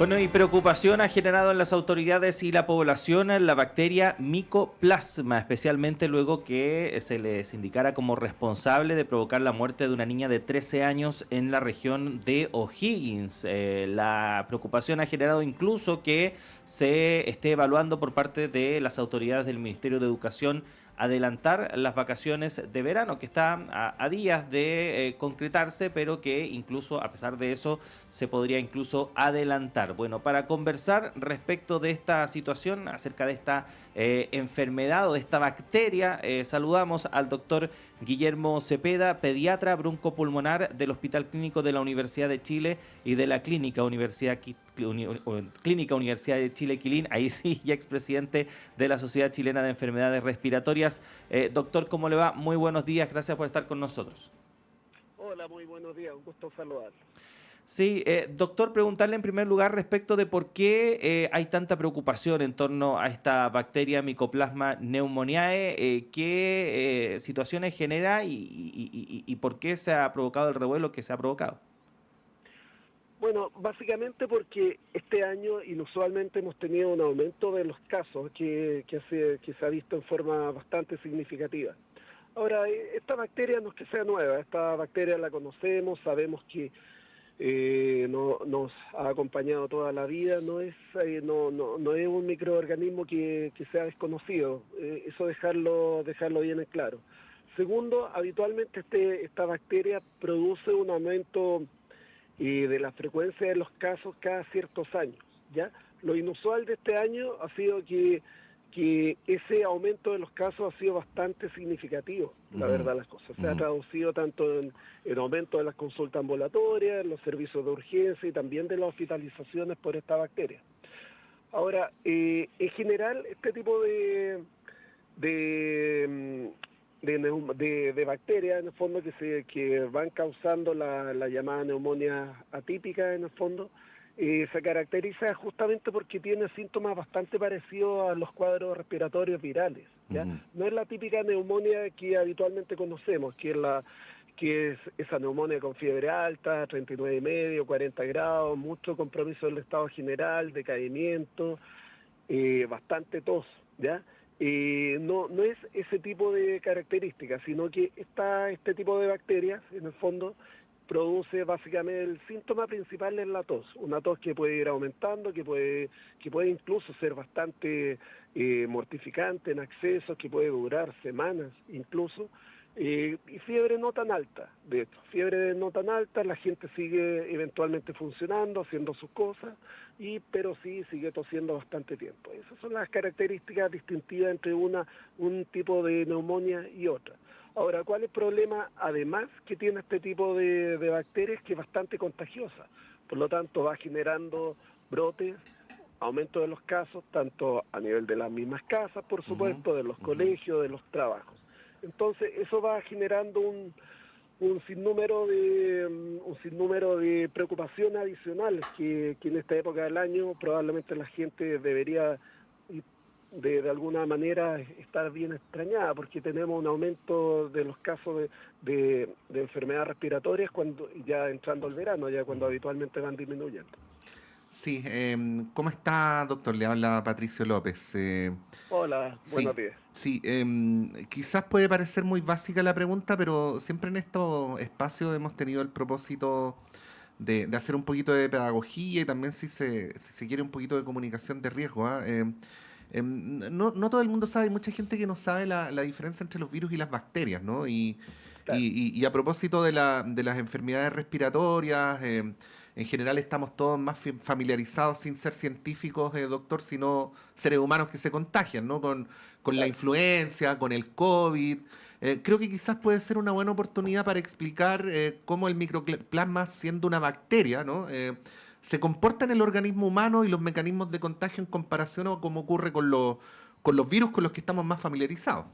Bueno, y preocupación ha generado en las autoridades y la población la bacteria Mycoplasma, especialmente luego que se les indicara como responsable de provocar la muerte de una niña de 13 años en la región de O'Higgins. La preocupación ha generado incluso que se esté evaluando por parte de las autoridades del Ministerio de Educación adelantar las vacaciones de verano, que está a días de concretarse, pero que incluso a pesar de eso se podría incluso adelantar. Bueno, para conversar respecto de esta situación, acerca de esta enfermedad o de esta bacteria, saludamos al doctor Guillermo Cepeda, pediatra broncopulmonar del Hospital Clínico de la Universidad de Chile y de la Clínica Universidad de Chile Quilín, ahí sí, ya expresidente de la Sociedad Chilena de Enfermedades Respiratorias. Doctor, ¿cómo le va? Muy buenos días, gracias por estar con nosotros. Hola, muy buenos días, un gusto saludarlo. Sí, doctor, preguntarle en primer lugar respecto de por qué hay tanta preocupación en torno a esta bacteria Mycoplasma pneumoniae, qué situaciones genera y por qué se ha provocado el revuelo que se ha provocado. Bueno, básicamente porque este año inusualmente hemos tenido un aumento de los casos que se ha visto en forma bastante significativa. Ahora, esta bacteria no es que sea nueva, esta bacteria la conocemos, sabemos que nos ha acompañado toda la vida, no es un microorganismo que sea desconocido, eso dejarlo bien en claro. Segundo, habitualmente esta bacteria produce un aumento de la frecuencia de los casos cada ciertos años, ¿ya? Lo inusual de este año ha sido que ese aumento de los casos ha sido bastante significativo, la verdad las cosas. Se ha traducido tanto en aumento de las consultas ambulatorias, en los servicios de urgencia y también de las hospitalizaciones por esta bacteria. Ahora, en general, este tipo de, de bacterias, en el fondo, que van causando la llamada neumonía atípica, en el fondo, se caracteriza justamente porque tiene síntomas bastante parecidos a los cuadros respiratorios virales, ¿ya? No es la típica neumonía que habitualmente conocemos, que es esa neumonía con fiebre alta, 39,5, 40 grados, mucho compromiso del estado general, decaimiento, bastante tos, ¿ya? No es ese tipo de características, sino que este tipo de bacterias, en el fondo, produce básicamente el síntoma principal es la tos, una tos que puede ir aumentando, que puede incluso ser bastante mortificante en accesos, que puede durar semanas incluso, y fiebre no tan alta, de hecho, fiebre no tan alta, la gente sigue eventualmente funcionando, haciendo sus cosas, pero sí sigue tosiendo bastante tiempo. Esas son las características distintivas entre un tipo de neumonía y otra. Ahora, ¿cuál es el problema? Además que tiene este tipo de bacterias, que es bastante contagiosa, por lo tanto va generando brotes, aumento de los casos, tanto a nivel de las mismas casas, por supuesto, de los colegios, de los trabajos. Entonces, eso va generando un sinnúmero de preocupaciones adicionales que en esta época del año probablemente la gente debería de alguna manera estar bien extrañada, porque tenemos un aumento de los casos de enfermedades respiratorias cuando ya entrando el verano, ya cuando habitualmente van disminuyendo. Sí, ¿cómo está, doctor? Le habla Patricio López. Hola, buenos Sí, días. sí, quizás puede parecer muy básica la pregunta, pero siempre en estos espacios hemos tenido el propósito de hacer un poquito de pedagogía y también si se quiere un poquito de comunicación de riesgo. ¿Ah? No todo el mundo sabe, hay mucha gente que no sabe la diferencia entre los virus y las bacterias, ¿no? Claro. Y a propósito de las enfermedades respiratorias, en general estamos todos más familiarizados sin ser científicos, doctor, sino seres humanos que se contagian, ¿no? Con la Claro. influencia, con el COVID. Creo que quizás puede ser una buena oportunidad para explicar cómo el microplasma, siendo una bacteria, ¿no? Se comporta en el organismo humano y los mecanismos de contagio en comparación a cómo ocurre con los virus con los que estamos más familiarizados.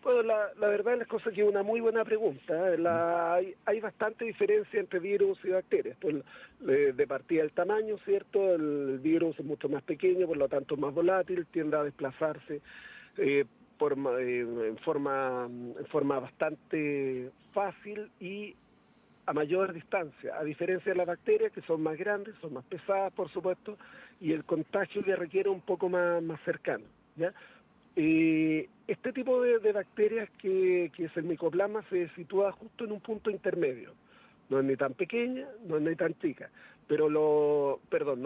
Bueno, la verdad es que es una muy buena pregunta. Hay bastante diferencia entre virus y bacterias. Pues, de partida el tamaño, ¿cierto? El virus es mucho más pequeño, por lo tanto más volátil, tiende a desplazarse eh, en forma bastante fácil y a mayor distancia, a diferencia de las bacterias que son más grandes, son más pesadas, por supuesto, y el contagio que requiere un poco más cercano, ¿ya? Este tipo de bacterias que es el micoplasma se sitúa justo en un punto intermedio. No es ni tan pequeña, no es ni tan chica, no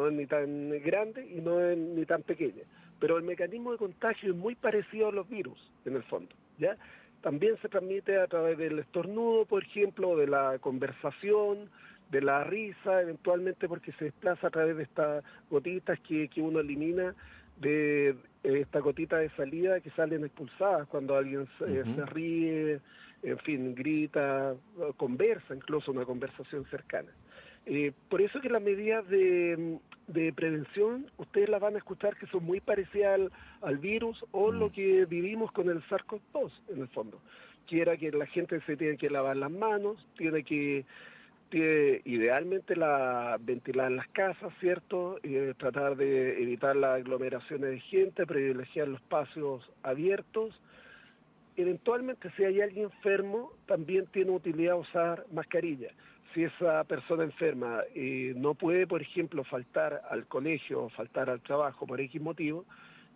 es ni tan grande y no es ni tan pequeña. Pero el mecanismo de contagio es muy parecido a los virus, en el fondo, ¿ya? También se transmite a través del estornudo, por ejemplo, de la conversación, de la risa, eventualmente porque se desplaza a través de estas gotitas que uno elimina, de esta gotita de salida que salen expulsadas cuando alguien se ríe, en fin, grita, conversa, incluso una conversación cercana. Por eso que las medidas de prevención, ustedes las van a escuchar que son muy parecidas al virus o lo que vivimos con el SARS-CoV-2, en el fondo. Que era que la gente se tiene que lavar las manos, tiene idealmente ventilar las casas, ¿cierto? Tratar de evitar las aglomeraciones de gente, privilegiar los espacios abiertos. Eventualmente, si hay alguien enfermo, también tiene utilidad usar mascarilla. Si esa persona enferma no puede, por ejemplo, faltar al colegio o faltar al trabajo por X motivo,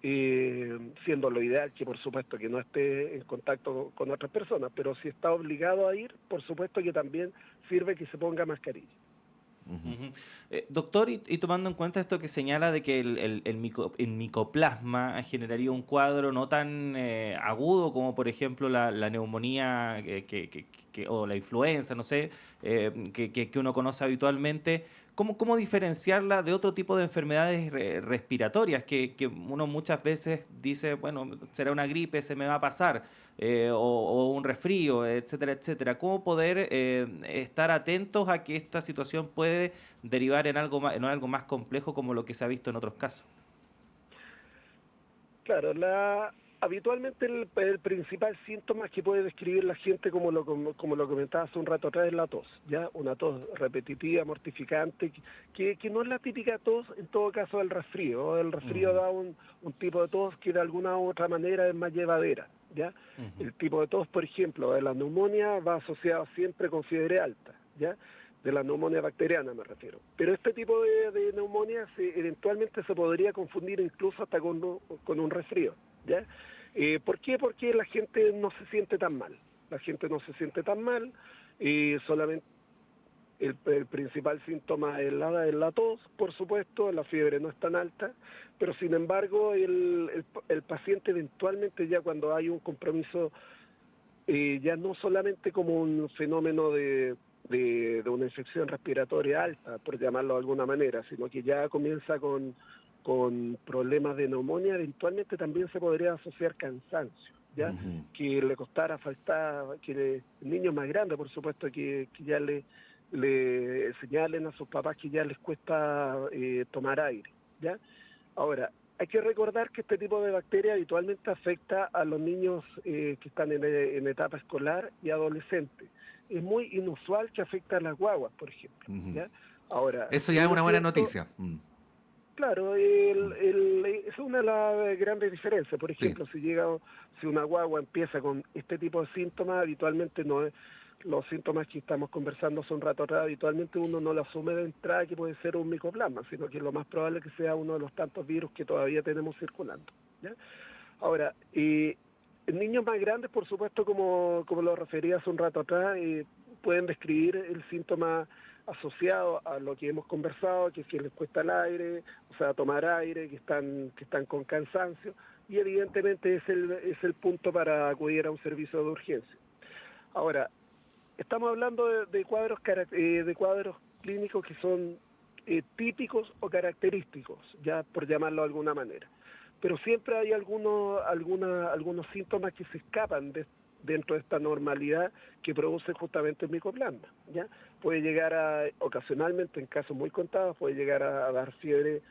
siendo lo ideal que por supuesto que no esté en contacto con otras personas, pero si está obligado a ir, por supuesto que también sirve que se ponga mascarilla. Ujú. Doctor, y tomando en cuenta esto que señala de que el micoplasma generaría un cuadro no tan agudo como por ejemplo la neumonía o la influenza, no sé, que uno conoce habitualmente, ¿cómo diferenciarla de otro tipo de enfermedades respiratorias que uno muchas veces dice, bueno, será una gripe, se me va a pasar? O un resfrío, etcétera, etcétera. ¿Cómo poder estar atentos a que esta situación puede derivar en algo más complejo como lo que se ha visto en otros casos? Claro, habitualmente el principal síntoma que puede describir la gente, como lo comentaba hace un rato atrás, es la tos, ¿ya? Una tos repetitiva, mortificante, que no es la típica tos, en todo caso, del resfrío. El resfrío da un tipo de tos que de alguna u otra manera es más llevadera, ¿ya? El tipo de tos, por ejemplo, de la neumonía va asociado siempre con fiebre alta, ¿ya? De la neumonía bacteriana me refiero. Pero este tipo de neumonía eventualmente se podría confundir incluso hasta con un resfrío, ¿ya? ¿Por qué? Porque la gente no se siente tan mal. La gente no se siente tan mal, solamente el principal síntoma es la tos, por supuesto, la fiebre no es tan alta, pero sin embargo el paciente eventualmente ya cuando hay un compromiso, ya no solamente como un fenómeno de una infección respiratoria alta, por llamarlo de alguna manera, sino que ya comienza con problemas de neumonía, eventualmente también se podría asociar cansancio, ¿ya? Que le costara faltar, niños más grandes, por supuesto, que ya le señalen a sus papás que ya les cuesta tomar aire, ¿ya? Ahora, hay que recordar que este tipo de bacteria habitualmente afecta a los niños que están en etapa escolar y adolescente. Es muy inusual que afecte a las guaguas, por ejemplo, ¿ya? Ahora, Eso ya es una buena noticia. Claro, es una de las grandes diferencias. Por ejemplo, Sí. si una guagua empieza con este tipo de síntomas, habitualmente no es, los síntomas que estamos conversando hace un rato atrás, habitualmente uno no lo asume de entrada que puede ser un micoplasma, sino que lo más probable es que sea uno de los tantos virus que todavía tenemos circulando, ¿ya? Ahora, en niños más grandes, por supuesto, como lo refería hace un rato atrás, pueden describir el síntoma asociado a lo que hemos conversado, que es que les cuesta el aire, o sea, tomar aire, que están con cansancio, y evidentemente es el punto para acudir a un servicio de urgencia. Ahora, estamos hablando de cuadros clínicos que son típicos o característicos, ya por llamarlo de alguna manera. Pero siempre hay algunos síntomas que se escapan dentro de esta normalidad que produce justamente el micoplasma, ¿ya? Puede llegar ocasionalmente, en casos muy contados, puede llegar a dar fiebre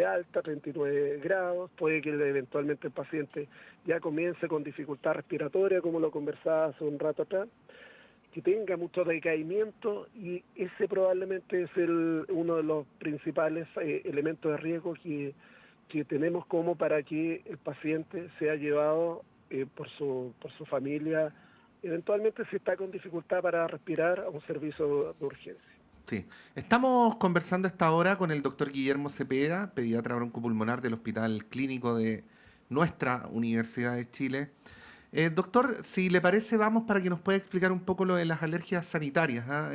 alta, 39 grados, puede que eventualmente el paciente ya comience con dificultad respiratoria, como lo conversaba hace un rato atrás, que tenga mucho decaimiento, y ese probablemente es uno de los principales elementos de riesgo que tenemos como para que el paciente sea llevado por su familia eventualmente si está con dificultad para respirar, a un servicio de urgencia. Sí. Estamos conversando a esta hora con el doctor Guillermo Cepeda, pediatra broncopulmonar del Hospital Clínico de nuestra Universidad de Chile. Doctor, si le parece, vamos para que nos pueda explicar un poco lo de las alergias sanitarias. ¿Ah?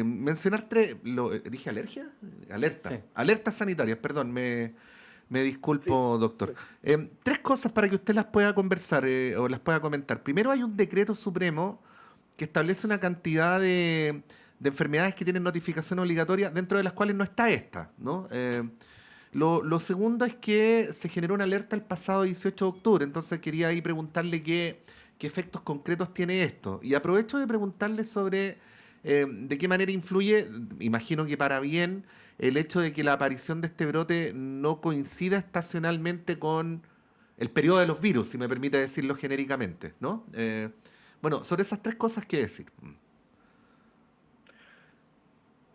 Mencionar tres, ¿dije alergia? Alerta. Sí. Alertas sanitarias, perdón, me Sí, disculpo, doctor. sí. Tres cosas para que usted las pueda conversar o las pueda comentar. Primero, hay un decreto supremo que establece una cantidad de enfermedades que tienen notificación obligatoria, dentro de las cuales no está esta, ¿no? Lo segundo es que se generó una alerta el pasado 18 de octubre, entonces quería ahí preguntarle qué efectos concretos tiene esto. Y aprovecho de preguntarle sobre de qué manera influye, imagino que para bien, el hecho de que la aparición de este brote no coincida estacionalmente con el periodo de los virus, si me permite decirlo genéricamente, ¿no? Bueno, sobre esas tres cosas, ¿qué decir?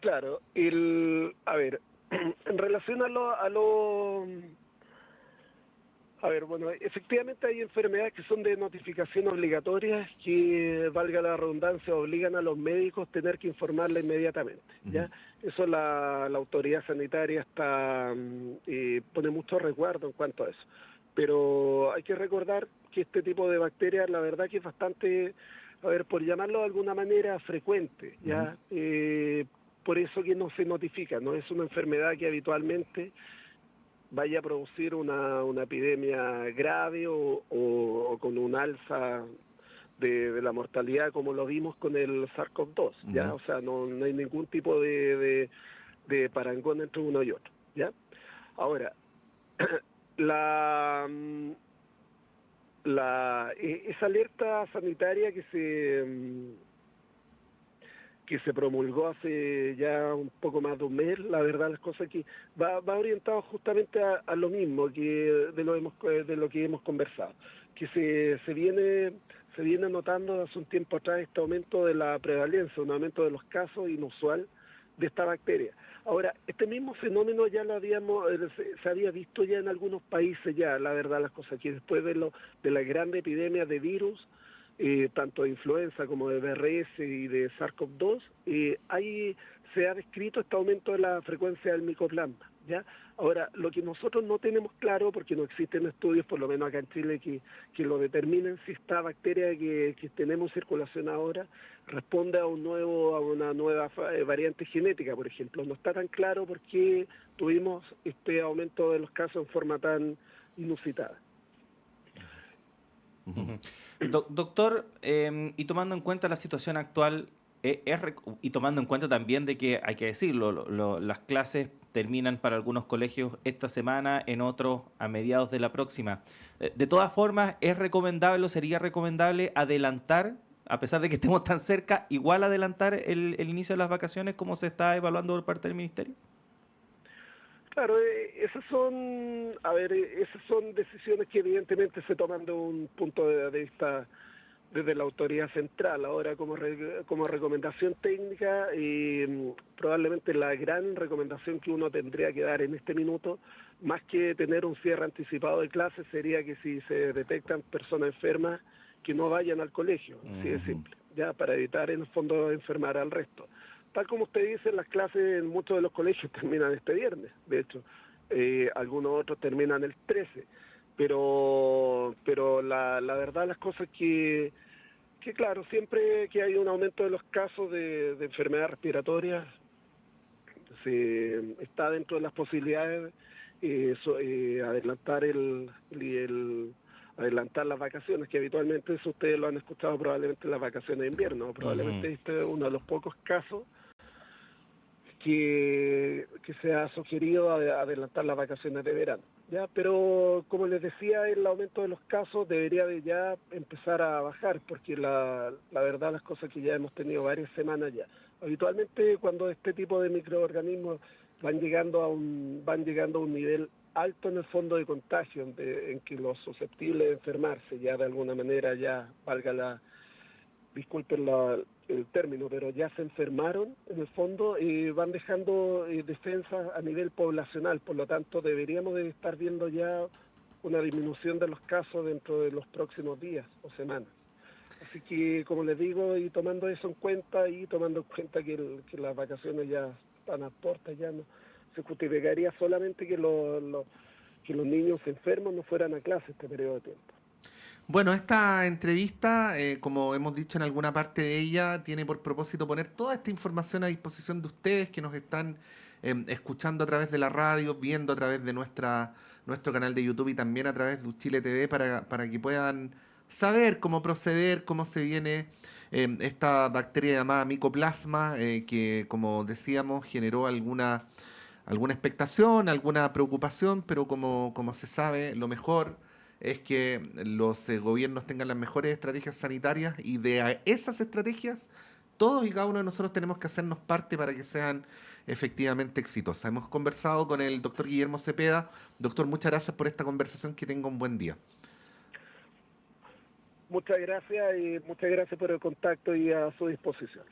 Claro, a ver, en relación a ver, bueno, efectivamente hay enfermedades que son de notificación obligatoria que, valga la redundancia, obligan a los médicos a tener que informarla inmediatamente, Ujú, ¿ya? Eso la autoridad sanitaria pone mucho resguardo en cuanto a eso. Pero hay que recordar que este tipo de bacterias, la verdad que es bastante, a ver, por llamarlo de alguna manera, frecuente, ujú, ¿ya? Por eso que no se notifica, no es una enfermedad que habitualmente vaya a producir una epidemia grave o con un alza de la mortalidad como lo vimos con el SARS-CoV-2, ¿ya? ujú. O sea, no hay ningún tipo de parangón entre uno y otro, ¿ya? Ahora, la, esa alerta sanitaria que se promulgó hace ya un poco más de un mes, la verdad las cosas que va orientado justamente a lo mismo que de lo que hemos conversado, que se viene notando hace un tiempo atrás este aumento de la prevalencia, un aumento de los casos inusual de esta bacteria. Ahora, este mismo fenómeno ya se había visto ya en algunos países ya, la verdad las cosas, que después de la gran epidemia de virus, tanto de influenza como de VRS y de SARS-CoV-2, se ha descrito este aumento de la frecuencia del micoplasma, ¿ya? Ahora, lo que nosotros no tenemos claro, porque no existen estudios, por lo menos acá en Chile, que lo determinen si esta bacteria que tenemos en circulación ahora responde a una nueva variante genética, por ejemplo. No está tan claro por qué tuvimos este aumento de los casos en forma tan inusitada. Ujú. Ujú. Doctor, y tomando en cuenta la situación actual, y tomando en cuenta también de que, hay que decirlo, las clases terminan para algunos colegios esta semana, en otros a mediados de la próxima. De todas formas, ¿es recomendable o sería recomendable adelantar, a pesar de que estemos tan cerca, igual adelantar el inicio de las vacaciones como se está evaluando por parte del ministerio? Claro, esas son decisiones que evidentemente se toman de un punto de vista desde la autoridad central. Ahora, como recomendación técnica, probablemente la gran recomendación que uno tendría que dar en este minuto, más que tener un cierre anticipado de clases, sería que si se detectan personas enfermas, que no vayan al colegio, así de Ujú. simple, ya para evitar en el fondo enfermar al resto. Tal como usted dice, las clases en muchos de los colegios terminan este viernes, de hecho, algunos otros terminan el 13, pero la verdad las cosas que claro, siempre que hay un aumento de los casos de enfermedades respiratorias, está dentro de las posibilidades adelantar adelantar las vacaciones, que habitualmente eso ustedes lo han escuchado probablemente en las vacaciones de invierno, Ujú. probablemente este es uno de los pocos casos que se ha sugerido adelantar las vacaciones de verano. Ya, pero como les decía, el aumento de los casos debería de ya empezar a bajar, porque la verdad las cosas que ya hemos tenido varias semanas ya. Habitualmente cuando este tipo de microorganismos van llegando a un nivel alto en el fondo de contagio, en que los susceptibles de enfermarse ya de alguna manera ya valga disculpen el término, pero ya se enfermaron en el fondo y van dejando defensas a nivel poblacional, por lo tanto deberíamos de estar viendo ya una disminución de los casos dentro de los próximos días o semanas. Así que, como les digo, y tomando eso en cuenta, y tomando en cuenta que las vacaciones ya están a puertas, ya no se justificaría solamente que que los niños enfermos no fueran a clase este periodo de tiempo. Bueno, esta entrevista, como hemos dicho en alguna parte de ella, tiene por propósito poner toda esta información a disposición de ustedes que nos están escuchando a través de la radio, viendo a través de nuestro canal de YouTube y también a través de Uchile TV para que puedan saber cómo proceder, cómo se viene esta bacteria llamada Mycoplasma, que como decíamos generó alguna expectación, alguna preocupación, pero como se sabe, lo mejor es que los gobiernos tengan las mejores estrategias sanitarias y de esas estrategias todos y cada uno de nosotros tenemos que hacernos parte para que sean efectivamente exitosas. Hemos conversado con el doctor Guillermo Cepeda. Doctor, muchas gracias por esta conversación, que tenga un buen día. Muchas gracias y muchas gracias por el contacto y a su disposición.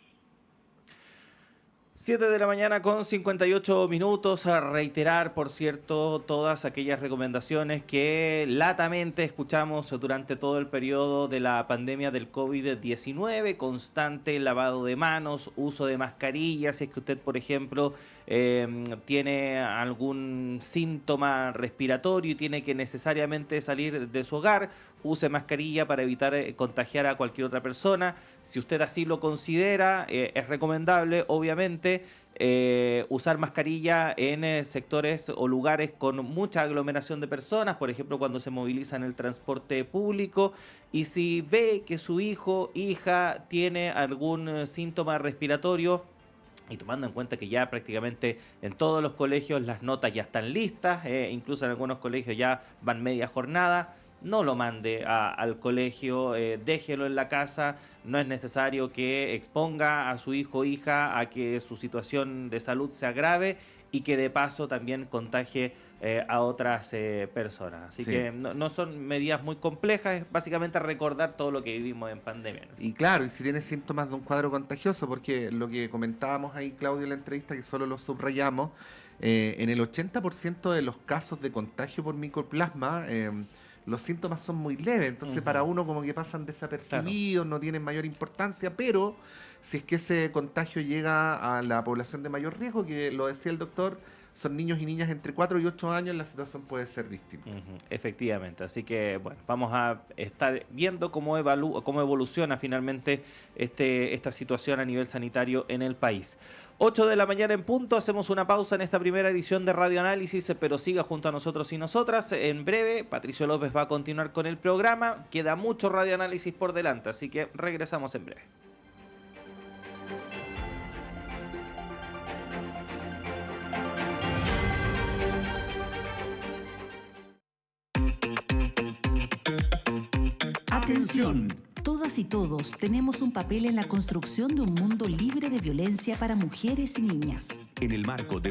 7 de la mañana con 58 minutos, a reiterar, por cierto, todas aquellas recomendaciones que latamente escuchamos durante todo el periodo de la pandemia del COVID-19, constante lavado de manos, uso de mascarillas, si es que usted, por ejemplo, tiene algún síntoma respiratorio y tiene que necesariamente salir de su hogar, use mascarilla para evitar contagiar a cualquier otra persona. Si usted así lo considera, es recomendable, obviamente, usar mascarilla en sectores o lugares con mucha aglomeración de personas, por ejemplo, cuando se moviliza en el transporte público. Y si ve que su hijo, hija, tiene algún síntoma respiratorio, y tomando en cuenta que ya prácticamente en todos los colegios las notas ya están listas, incluso en algunos colegios ya van media jornada, no lo mande al colegio, déjelo en la casa. No es necesario que exponga a su hijo o hija a que su situación de salud se agrave y que de paso también contagie a otras personas. Así que no son medidas muy complejas, es básicamente recordar todo lo que vivimos en pandemia, ¿no? Y claro, y si tiene síntomas de un cuadro contagioso, porque lo que comentábamos ahí, Claudio, en la entrevista, que solo lo subrayamos, en el 80% de los casos de contagio por micoplasma, los síntomas son muy leves, entonces para uno como que pasan desapercibidos, no tienen mayor importancia, pero si es que ese contagio llega a la población de mayor riesgo, que lo decía el doctor, son niños y niñas entre 4 y 8 años, la situación puede ser distinta. Efectivamente, así que bueno, vamos a estar viendo cómo evoluciona finalmente esta situación a nivel sanitario en el país. 8 de la mañana en punto, hacemos una pausa en esta primera edición de Radio Análisis, pero siga junto a nosotros y nosotras. En breve, Patricio López va a continuar con el programa, queda mucho Radio Análisis por delante, así que regresamos en breve. Atención. Todas y todos tenemos un papel en la construcción de un mundo libre de violencia para mujeres y niñas. En el marco de